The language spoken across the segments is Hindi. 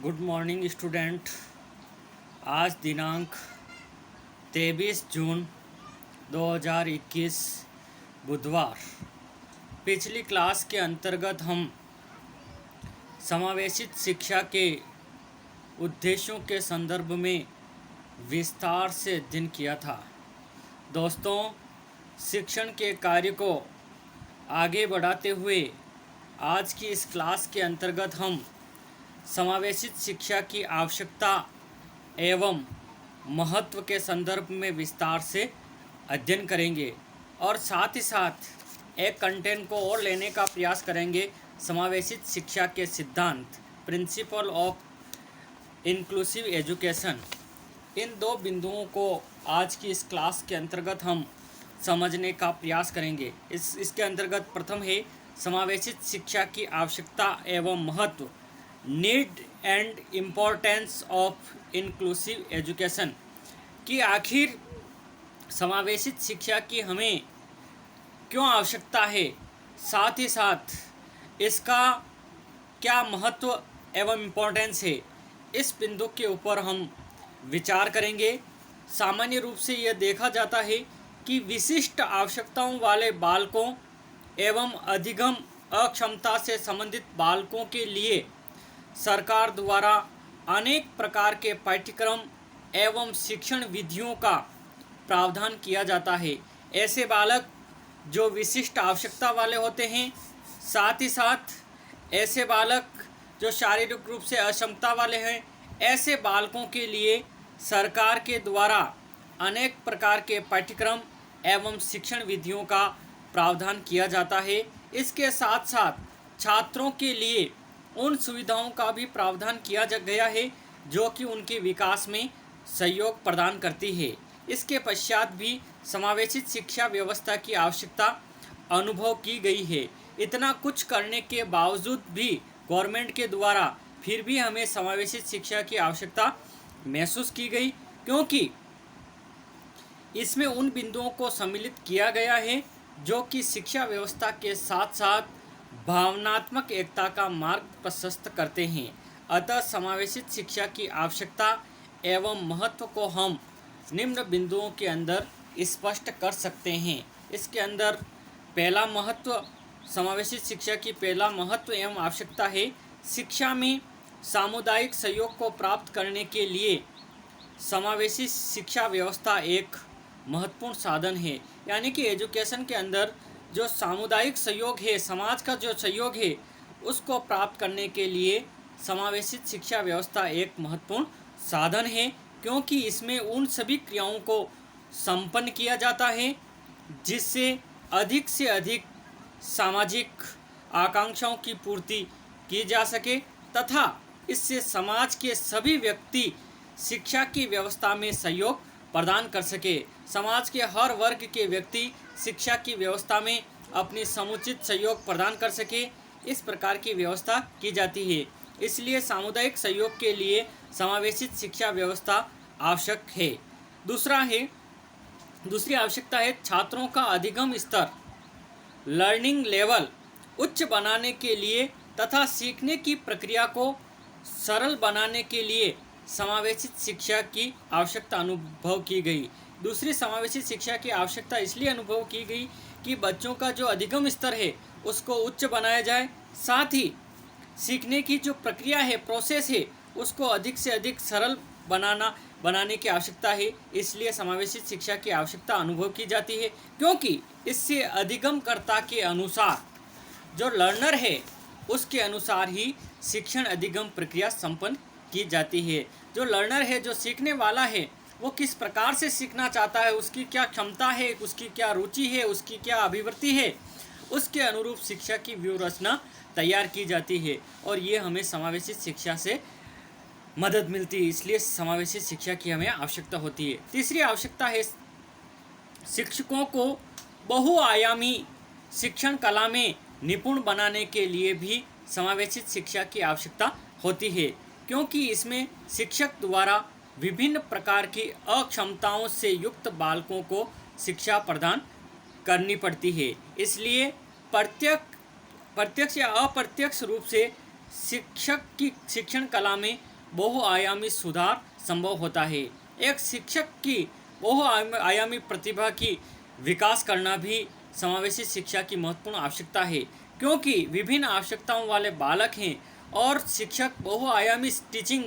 Good morning student. आज दिनांक 23 जून 2021 बुधवार। पिछली क्लास के अंतर्गत हम समावेशित शिक्षा के उद्देश्यों के संदर्भ में विस्तार से अध्ययन किया था। दोस्तों, शिक्षण के कार्य को आगे बढ़ाते हुए आज की इस क्लास के अंतर्गत हम समावेशित शिक्षा की आवश्यकता एवं महत्व के संदर्भ में विस्तार से अध्ययन करेंगे और साथ ही साथ एक कंटेंट को और लेने का प्रयास करेंगे। समावेशित शिक्षा के सिद्धांत, प्रिंसिपल ऑफ इंक्लूसिव एजुकेशन, इन दो बिंदुओं को आज की इस क्लास के अंतर्गत हम समझने का प्रयास करेंगे। इसके अंतर्गत प्रथम है समावेशित शिक्षा की आवश्यकता एवं महत्व, need and importance of inclusive education, कि आखिर समावेशित शिक्षा की हमें क्यों आवश्यकता है, साथ ही साथ इसका क्या महत्व एवं इम्पोर्टेंस है। इस बिंदु के ऊपर हम विचार करेंगे। सामान्य रूप से यह देखा जाता है कि विशिष्ट आवश्यकताओं वाले बालकों एवं अधिगम अक्षमता से संबंधित बालकों के लिए सरकार द्वारा अनेक प्रकार के पाठ्यक्रम एवं शिक्षण विधियों का प्रावधान किया जाता है। ऐसे बालक जो विशिष्ट आवश्यकता वाले होते हैं, साथ ही साथ ऐसे बालक जो शारीरिक रूप से अक्षमता वाले हैं, ऐसे बालकों के लिए सरकार के द्वारा अनेक प्रकार के पाठ्यक्रम एवं शिक्षण विधियों का प्रावधान किया जाता है। इसके साथ साथ छात्रों के लिए उन सुविधाओं का भी प्रावधान किया गया है जो कि उनके विकास में सहयोग प्रदान करती है। इसके पश्चात भी समावेशित शिक्षा व्यवस्था की आवश्यकता अनुभव की गई है। इतना कुछ करने के बावजूद भी गवर्नमेंट के द्वारा फिर भी हमें समावेशित शिक्षा की आवश्यकता महसूस की गई, क्योंकि इसमें उन बिंदुओं को सम्मिलित किया गया है जो कि शिक्षा व्यवस्था के साथ साथ भावनात्मक एकता का मार्ग प्रशस्त करते हैं। अतः समावेशित शिक्षा की आवश्यकता एवं महत्व को हम निम्न बिंदुओं के अंदर स्पष्ट कर सकते हैं। इसके अंदर पहला महत्व, समावेशित शिक्षा की पहला महत्व एवं आवश्यकता है, शिक्षा में सामुदायिक सहयोग को प्राप्त करने के लिए समावेशी शिक्षा व्यवस्था एक महत्वपूर्ण साधन है। यानी कि एजुकेशन के अंदर जो सामुदायिक सहयोग है, समाज का जो सहयोग है, उसको प्राप्त करने के लिए समावेशित शिक्षा व्यवस्था एक महत्वपूर्ण साधन है, क्योंकि इसमें उन सभी क्रियाओं को संपन्न किया जाता है जिससे अधिक से अधिक सामाजिक आकांक्षाओं की पूर्ति की जा सके तथा इससे समाज के सभी व्यक्ति शिक्षा की व्यवस्था में सहयोग प्रदान कर सके। समाज के हर वर्ग के व्यक्ति शिक्षा की व्यवस्था में अपनी समुचित सहयोग प्रदान कर सके, इस प्रकार की व्यवस्था की जाती है। इसलिए सामुदायिक सहयोग के लिए समावेशित शिक्षा व्यवस्था आवश्यक है। दूसरी आवश्यकता है छात्रों का अधिगम स्तर, लर्निंग लेवल उच्च बनाने के लिए तथा सीखने की प्रक्रिया को सरल बनाने के लिए समावेशित शिक्षा की आवश्यकता अनुभव की गई। दूसरी समावेशित शिक्षा की आवश्यकता इसलिए अनुभव की गई कि बच्चों का जो अधिगम स्तर है उसको उच्च बनाया जाए, साथ ही सीखने की जो प्रक्रिया है, प्रोसेस है, उसको अधिक से अधिक सरल बनाने की आवश्यकता है। इसलिए समावेशित शिक्षा की आवश्यकता अनुभव की जाती है, क्योंकि इससे अधिगमकर्ता के अनुसार जो लर्नर है उसके अनुसार ही शिक्षण अधिगम प्रक्रिया संपन्न की जाती है। जो लर्नर है, जो सीखने वाला है, वो किस प्रकार से सीखना चाहता है, उसकी क्या क्षमता है, उसकी क्या रुचि है, उसकी क्या अभिवृत्ति है, उसके अनुरूप शिक्षा की व्यूहरचना तैयार की जाती है और ये हमें समावेशित शिक्षा से मदद मिलती है। इसलिए समावेशित शिक्षा की हमें आवश्यकता होती है। तीसरी आवश्यकता है शिक्षकों को बहुआयामी शिक्षण कला में निपुण बनाने के लिए भी समावेशित शिक्षा की आवश्यकता होती है, क्योंकि इसमें शिक्षक द्वारा विभिन्न प्रकार की अक्षमताओं से युक्त बालकों को शिक्षा प्रदान करनी पड़ती है। इसलिए प्रत्यक्ष या अप्रत्यक्ष रूप से शिक्षक की शिक्षण कला में बहुआयामी सुधार संभव होता है। एक शिक्षक की बहुआयामी प्रतिभा की विकास करना भी समावेशी शिक्षा की महत्वपूर्ण आवश्यकता है, क्योंकि विभिन्न आवश्यकताओं वाले बालक हैं और शिक्षक बहुआयामी टीचिंग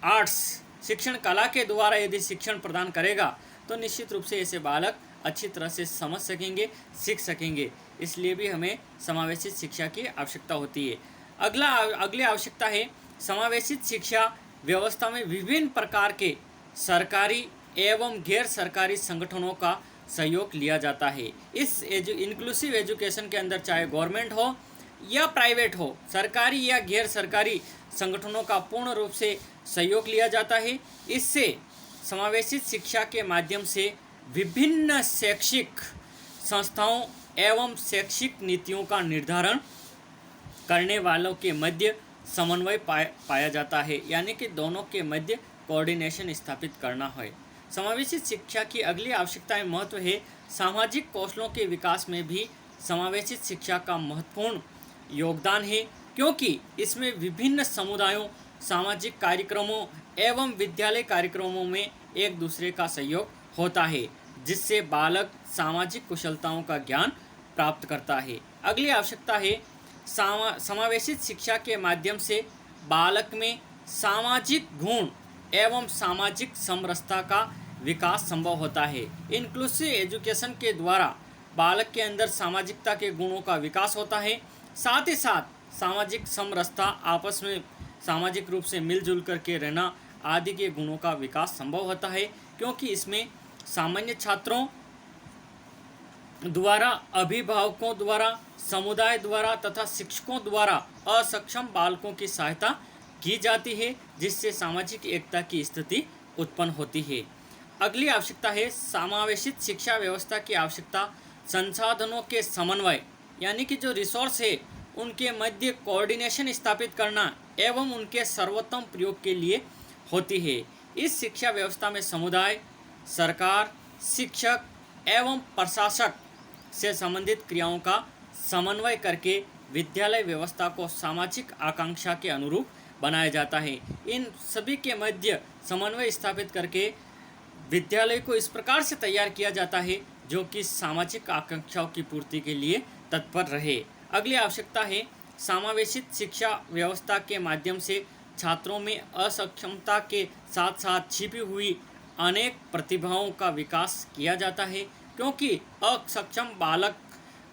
आर्ट्स शिक्षण कला के द्वारा यदि शिक्षण प्रदान करेगा तो निश्चित रूप से ऐसे बालक अच्छी तरह से समझ सकेंगे, सीख सकेंगे। इसलिए भी हमें समावेशित शिक्षा की आवश्यकता होती है। अगली आवश्यकता है समावेशित शिक्षा व्यवस्था में विभिन्न प्रकार के सरकारी एवं गैर सरकारी संगठनों का सहयोग लिया जाता है। इस इंक्लूसिव एजुकेशन के अंदर चाहे गवर्नमेंट हो या प्राइवेट हो, सरकारी या गैर सरकारी संगठनों का पूर्ण रूप से सहयोग लिया जाता है। इससे समावेशित शिक्षा के माध्यम से विभिन्न शैक्षिक संस्थाओं एवं शैक्षिक नीतियों का निर्धारण करने वालों के मध्य समन्वय पाया जाता है, यानी कि दोनों के मध्य कोऑर्डिनेशन स्थापित करना है। समावेशित शिक्षा की अगली आवश्यकता महत्व है सामाजिक कौशलों के विकास में भी समावेशित शिक्षा का महत्वपूर्ण योगदान है, क्योंकि इसमें विभिन्न समुदायों, सामाजिक कार्यक्रमों एवं विद्यालय कार्यक्रमों में एक दूसरे का सहयोग होता है, जिससे बालक सामाजिक कुशलताओं का ज्ञान प्राप्त करता है। अगली आवश्यकता है समावेशित शिक्षा के माध्यम से बालक में सामाजिक गुण एवं सामाजिक समरसता का विकास संभव होता है। इंक्लूसिव एजुकेशन के द्वारा बालक के अंदर सामाजिकता के गुणों का विकास होता है, साथ ही साथ सामाजिक समरसता, आपस में सामाजिक रूप से मिलजुल करके रहना आदि के गुणों का विकास संभव होता है, क्योंकि इसमें सामान्य छात्रों द्वारा, अभिभावकों द्वारा, समुदाय द्वारा तथा शिक्षकों द्वारा असक्षम बालकों की सहायता की जाती है, जिससे सामाजिक एकता की स्थिति उत्पन्न होती है। अगली आवश्यकता है समावेशित शिक्षा व्यवस्था की आवश्यकता संसाधनों के समन्वय, यानी कि जो रिसोर्स है उनके मध्य कोऑर्डिनेशन स्थापित करना एवं उनके सर्वोत्तम प्रयोग के लिए होती है। इस शिक्षा व्यवस्था में समुदाय, सरकार, शिक्षक एवं प्रशासक से संबंधित क्रियाओं का समन्वय करके विद्यालय व्यवस्था को सामाजिक आकांक्षा के अनुरूप बनाया जाता है। इन सभी के मध्य समन्वय स्थापित करके विद्यालय को इस प्रकार से तैयार किया जाता है जो कि सामाजिक आकांक्षाओं की पूर्ति के लिए तत्पर रहे। अगली आवश्यकता है समावेशित शिक्षा व्यवस्था के माध्यम से छात्रों में असक्षमता के साथ साथ छिपी हुई अनेक प्रतिभाओं का विकास किया जाता है, क्योंकि असक्षम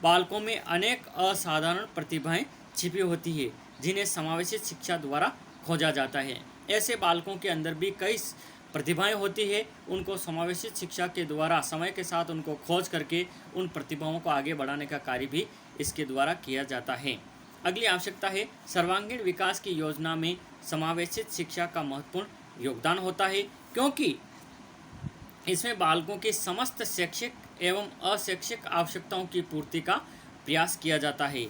बालकों में अनेक असाधारण प्रतिभाएं छिपी होती है जिन्हें समावेशित शिक्षा द्वारा खोजा जाता है। ऐसे बालकों के अंदर भी कई प्रतिभाएं होती है, उनको समावेशित शिक्षा के द्वारा समय के साथ उनको खोज करके उन प्रतिभाओं को आगे बढ़ाने का कार्य भी इसके द्वारा किया जाता है। अगली आवश्यकता है सर्वांगीण विकास की योजना में समावेशित शिक्षा का महत्वपूर्ण योगदान होता है, क्योंकि इसमें बालकों की समस्त शैक्षिक एवं अशैक्षिक आवश्यकताओं की पूर्ति का प्रयास किया जाता है।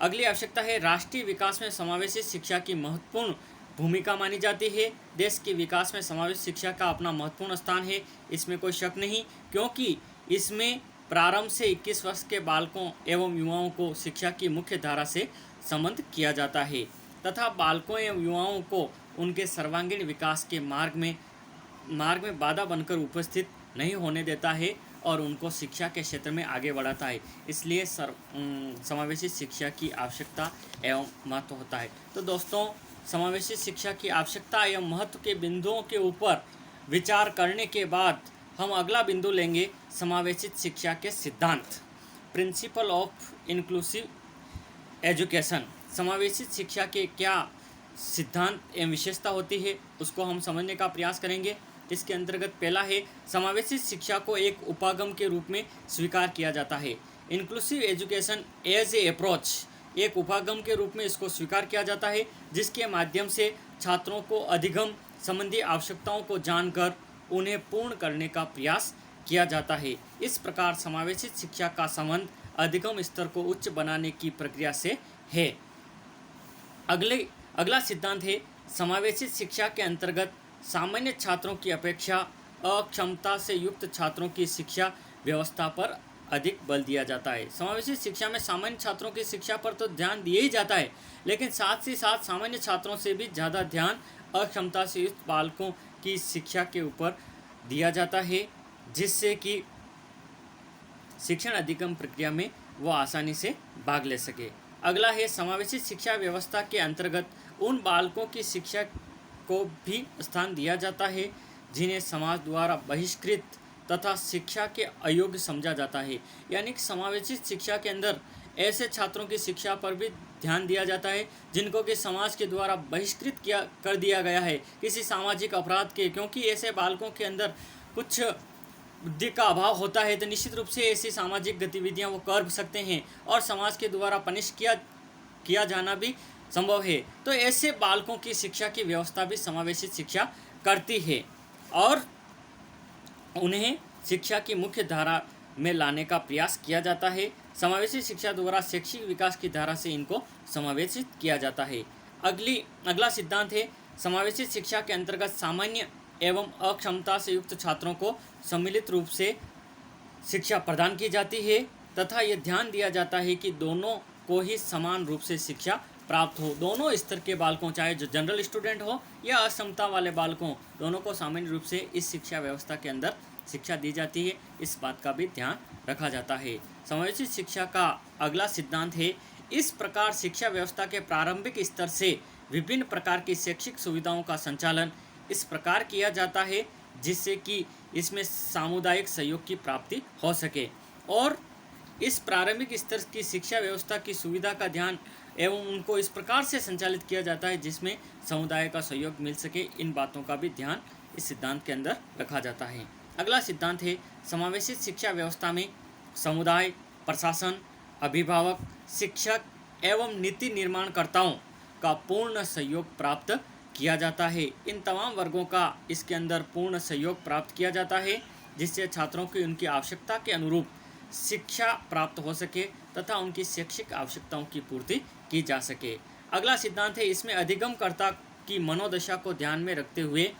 अगली आवश्यकता है राष्ट्रीय विकास में समावेशित शिक्षा की महत्वपूर्ण भूमिका मानी जाती है। देश के विकास में समावेशित शिक्षा का अपना महत्वपूर्ण स्थान है, इसमें कोई शक नहीं, क्योंकि इसमें प्रारंभ से 21 वर्ष के बालकों एवं युवाओं को शिक्षा की मुख्य धारा से संबद्ध किया जाता है तथा बालकों एवं युवाओं को उनके सर्वांगीण विकास के मार्ग में बाधा बनकर उपस्थित नहीं होने देता है और उनको शिक्षा के क्षेत्र में आगे बढ़ाता है। इसलिए समावेशित शिक्षा की आवश्यकता एवं महत्व होता है। तो दोस्तों, समावेशित शिक्षा की आवश्यकता एवं महत्व के बिंदुओं के ऊपर विचार करने के बाद हम अगला बिंदु लेंगे समावेशित शिक्षा के सिद्धांत, प्रिंसिपल ऑफ इंक्लूसिव एजुकेशन। समावेशित शिक्षा के क्या सिद्धांत एवं विशेषता होती है उसको हम समझने का प्रयास करेंगे। इसके अंतर्गत पहला है समावेशित शिक्षा को एक उपागम के रूप में स्वीकार किया जाता है। Inclusive education as a approach, एक उपागम के रूप में इसको स्वीकार किया जाता है, जिसके माध्यम से छात्रों को अधिगम संबंधी आवश्यकताओं को जानकर उन्हें पूर्ण करने का प्रयास किया जाता है। इस प्रकार समावेशित शिक्षा का संबंध अधिगम स्तर को उच्च बनाने की प्रक्रिया से है। अगला सिद्धांत है समावेशित शिक्षा के अंतर्गत सामान्य छात्रों की अपेक्षा अक्षमता से युक्त छात्रों की शिक्षा व्यवस्था पर अधिक बल दिया जाता है। समावेशी शिक्षा में सामान्य छात्रों की शिक्षा पर तो ध्यान दिया ही जाता है, लेकिन साथ ही साथ सामान्य छात्रों से भी ज़्यादा ध्यान अक्षमता से युक्त बालकों की शिक्षा के ऊपर दिया जाता है, जिससे कि शिक्षण अधिगम प्रक्रिया में वो आसानी से भाग ले सके। अगला है समावेशी शिक्षा व्यवस्था के अंतर्गत उन बालकों की शिक्षा को भी स्थान दिया जाता है जिन्हें समाज द्वारा बहिष्कृत तथा शिक्षा के अयोग्य समझा जाता है। यानी कि समावेशी शिक्षा के अंदर ऐसे छात्रों की शिक्षा पर भी ध्यान दिया जाता है जिनको कि समाज के द्वारा बहिष्कृत कर दिया गया है किसी सामाजिक अपराध के, क्योंकि ऐसे बालकों के अंदर कुछ बुद्धि का अभाव होता है, तो निश्चित रूप से ऐसी सामाजिक गतिविधियां वो कर सकते हैं और समाज के द्वारा पनिश किया जाना भी संभव है। तो ऐसे बालकों की शिक्षा की व्यवस्था भी समावेशी शिक्षा करती है और उन्हें शिक्षा की मुख्य धारा में लाने का प्रयास किया जाता है। समावेशी शिक्षा द्वारा शैक्षिक विकास की धारा से इनको समावेशित किया जाता है। अगला सिद्धांत है समावेशी शिक्षा के अंतर्गत सामान्य एवं अक्षमता से युक्त छात्रों को सम्मिलित रूप से शिक्षा प्रदान की जाती है तथा ये ध्यान दिया जाता है कि दोनों को ही समान रूप से शिक्षा प्राप्त हो। दोनों स्तर के बालकों, चाहे जो जनरल स्टूडेंट हो या अक्षमता वाले बालकों, दोनों को सामान्य रूप से इस शिक्षा व्यवस्था के अंदर शिक्षा दी जाती है, इस बात का भी ध्यान रखा जाता है। समावेशी शिक्षा का अगला सिद्धांत है इस प्रकार शिक्षा व्यवस्था के प्रारंभिक स्तर से विभिन्न प्रकार की शैक्षिक सुविधाओं का संचालन इस प्रकार किया जाता है जिससे कि इसमें सामुदायिक सहयोग की प्राप्ति हो सके और इस प्रारंभिक स्तर की शिक्षा व्यवस्था की सुविधा का ध्यान एवं उनको इस प्रकार से संचालित किया जाता है जिसमें समुदाय का सहयोग मिल सके। इन बातों का भी ध्यान इस सिद्धांत के अंदर रखा जाता है। अगला सिद्धांत है समावेशित शिक्षा व्यवस्था में समुदाय, प्रशासन, अभिभावक, शिक्षक एवं नीति निर्माणकर्ताओं का पूर्ण सहयोग प्राप्त किया जाता है। इन तमाम वर्गों का इसके अंदर पूर्ण सहयोग प्राप्त किया जाता है जिससे छात्रों की उनकी आवश्यकता के अनुरूप शिक्षा प्राप्त हो सके तथा उनकी शैक्षिक आवश्यकताओं की पूर्ति की जा सके। अगला सिद्धांत है इसमें अधिगमकर्ता की मनोदशा को ध्यान में रखते हुए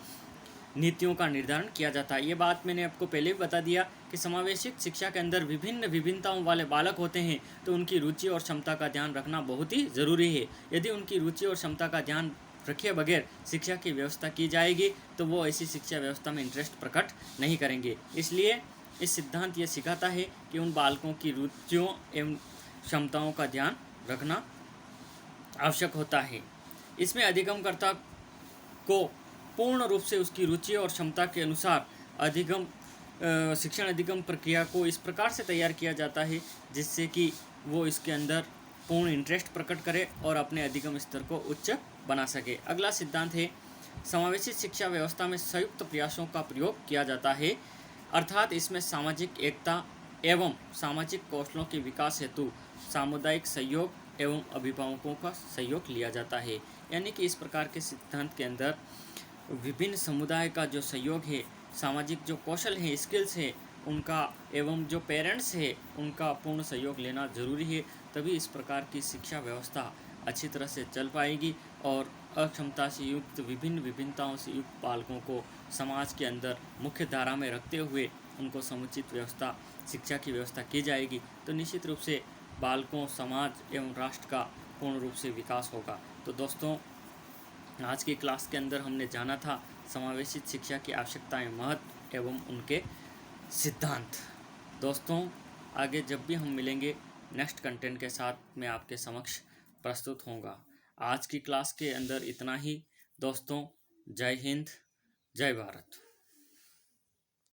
नीतियों का निर्धारण किया जाता है। ये बात मैंने आपको पहले भी बता दिया कि समावेशित शिक्षा के अंदर विभिन्नताओं वाले बालक होते हैं तो उनकी रुचि और क्षमता का ध्यान रखना बहुत ही ज़रूरी है। यदि उनकी रुचि और क्षमता का ध्यान रखे बगैर शिक्षा की व्यवस्था की जाएगी तो वो ऐसी शिक्षा व्यवस्था में इंटरेस्ट प्रकट नहीं करेंगे। इसलिए इस सिद्धांत ये सिखाता है कि उन बालकों की रुचियों एवं क्षमताओं का ध्यान रखना आवश्यक होता है। इसमें अधिगमकर्ता को पूर्ण रूप से उसकी रुचि और क्षमता के अनुसार शिक्षण अधिगम प्रक्रिया को इस प्रकार से तैयार किया जाता है जिससे कि वो इसके अंदर पूर्ण इंटरेस्ट प्रकट करे और अपने अधिगम स्तर को उच्च बना सके। अगला सिद्धांत है समावेशी शिक्षा व्यवस्था में संयुक्त प्रयासों का प्रयोग किया जाता है, अर्थात इसमें सामाजिक एकता एवं सामाजिक कौशलों के विकास हेतु सामुदायिक सहयोग एवं अभिभावकों का सहयोग लिया जाता है। यानी कि इस प्रकार के सिद्धांत के अंदर विभिन्न समुदाय का जो सहयोग है, सामाजिक जो कौशल है, स्किल्स है उनका एवं जो पेरेंट्स है उनका पूर्ण सहयोग लेना जरूरी है, तभी इस प्रकार की शिक्षा व्यवस्था अच्छी तरह से चल पाएगी और अक्षमता से युक्त विभिन्नताओं से युक्त बालकों को समाज के अंदर मुख्य धारा में रखते हुए उनको समुचित व्यवस्था शिक्षा की व्यवस्था की जाएगी तो निश्चित रूप से बालकों, समाज एवं राष्ट्र का पूर्ण रूप से विकास होगा। तो दोस्तों, आज की क्लास के अंदर हमने जाना था समावेशित शिक्षा की आवश्यकताएं, महत्व एवं उनके सिद्धांत। दोस्तों, आगे जब भी हम मिलेंगे नेक्स्ट कंटेंट के साथ मैं आपके समक्ष प्रस्तुत होऊंगा। आज की क्लास के अंदर इतना ही दोस्तों। जय हिंद, जय भारत।